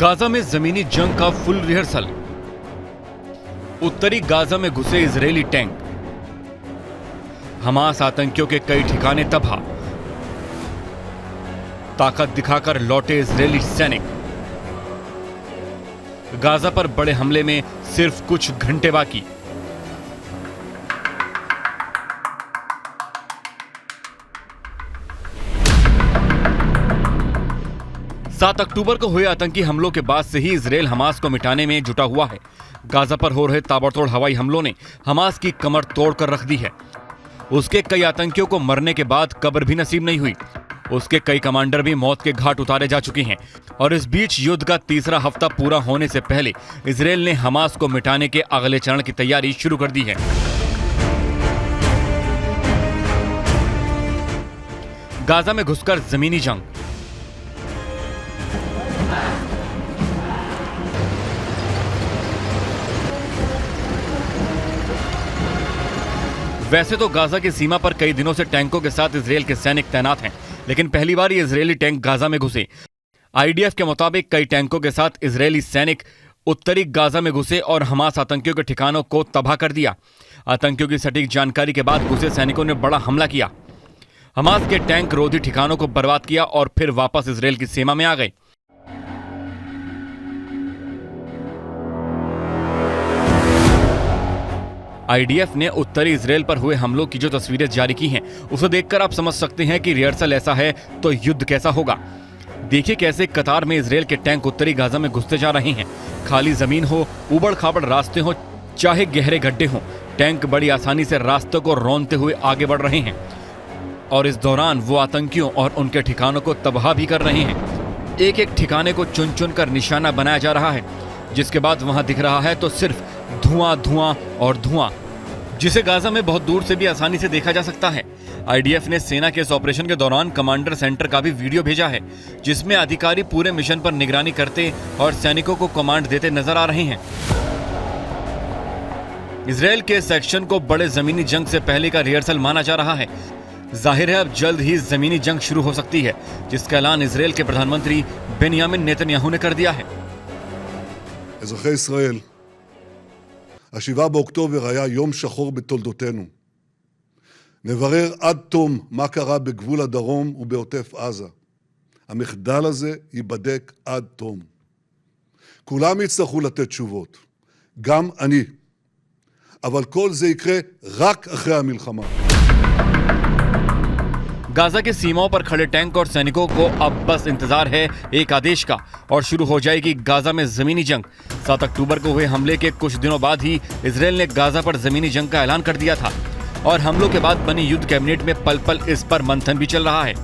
Gaza में जमीनी जंग का फुल रिहर्सल। उत्तरी गाजा में घुसे इजरायली टैंक। हमास आतंकियों के कई ठिकाने तबाह। ताकत दिखाकर लौटे इजरायली सैनिक। गाजा पर बड़े हमले में सिर्फ कुछ घंटे बाकी। सात अक्टूबर को हुए आतंकी हमलों के बाद से ही इजरायल हमास को मिटाने में जुटा हुआ है। गाजा पर हो रहे ताबड़तोड़ हवाई हमलों ने हमास की कमर तोड़कर रख दी है। उसके कई आतंकियों को मरने के बाद कब्र भी नसीब नहीं हुई। उसके कई कमांडर भी मौत के घाट उतारे जा चुके हैं। और इस बीच युद्ध का तीसरा हफ्ता पूरा होने से पहले इजरायल ने हमास को मिटाने के अगले चरण की तैयारी शुरू कर दी है। गाजा में घुसकर जमीनी जंग। वैसे तो गाजा की सीमा पर कई दिनों से टैंकों के साथ इजरायल के सैनिक तैनात हैं, लेकिन पहली बार ये इजरायली टैंक गाजा में घुसे। आईडीएफ के मुताबिक कई टैंकों के साथ इजरायली सैनिक उत्तरी गाजा में घुसे और हमास आतंकियों के ठिकानों को तबाह कर दिया। आतंकियों की सटीक जानकारी के बाद घुसे सैनिकों ने बड़ा हमला किया। हमास के टैंक रोधी ठिकानों को बर्बाद किया और फिर वापस इजरायल की सीमा में आ गए। आईडीएफ ने उत्तरी इजरायल पर हुए हमलों की जो तस्वीरें जारी की हैं, उसे देखकर आप समझ सकते हैं कि रिहर्सल ऐसा है तो युद्ध कैसा होगा। देखिए कैसे कतार में इजरायल के टैंक उत्तरी गाजा में घुसते जा रहे हैं। खाली जमीन हो, उबड़ खाबड़ रास्ते हो, चाहे गहरे गड्ढे हों, टैंक बड़ी आसानी से रास्तों को रौंदते हुए आगे बढ़ रहे हैं। और इस दौरान वो आतंकियों और उनके ठिकानों को तबाह भी कर रहे हैं। एक एक ठिकाने को चुन चुन कर निशाना बनाया जा रहा है, जिसके बाद वहां दिख रहा है तो सिर्फ धुआं धुआं और धुआं, जिसे गाजा में बहुत दूर से भी आसानी से देखा जा सकता है। आईडीएफ ने सेना के इस ऑपरेशन के दौरान कमांडर सेंटर का भी वीडियो भेजा है, जिसमें अधिकारी पूरे मिशन पर निगरानी करते और सैनिकों को कमांड देते नजर आ रहे हैं। इजरायल के सेक्शन को बड़े जमीनी जंग से पहले का रिहर्सल माना जा रहा है। जाहिर है अब जल्द ही जमीनी जंग शुरू हो सकती है, जिसका ऐलान इजरायल के प्रधानमंत्री बेंयामिन नेतन्याहू ने कर दिया है। אזרחי ישראל, ה-7 באוקטובר היה יום שחור בתולדותינו. נברר עד תום מה קרה בגבול הדרום ובעוטף עזה. המחדל הזה ייבדק עד תום. כולם יצטרכו לתת תשובות, גם אני. אבל כל זה יקרה רק אחרי המלחמה. गाजा की सीमाओं पर खड़े टैंक और सैनिकों को अब बस इंतजार है एक आदेश का और शुरू हो जाएगी गाजा में जमीनी जंग। 7 अक्टूबर को हुए हमले के कुछ दिनों बाद ही इजरायल ने गाजा पर जमीनी जंग का ऐलान कर दिया था और हमलों के बाद बनी युद्ध कैबिनेट में पल पल इस पर मंथन भी चल रहा है,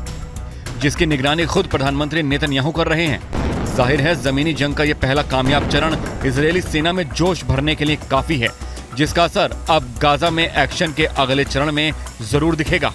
जिसकी निगरानी खुद प्रधानमंत्री नेतन्याहू कर रहे हैं। जाहिर है जमीनी जंग का यह पहला कामयाब चरण इजरायली सेना में जोश भरने के लिए काफी है, जिसका असर अब गाजा में एक्शन के अगले चरण में जरूर दिखेगा।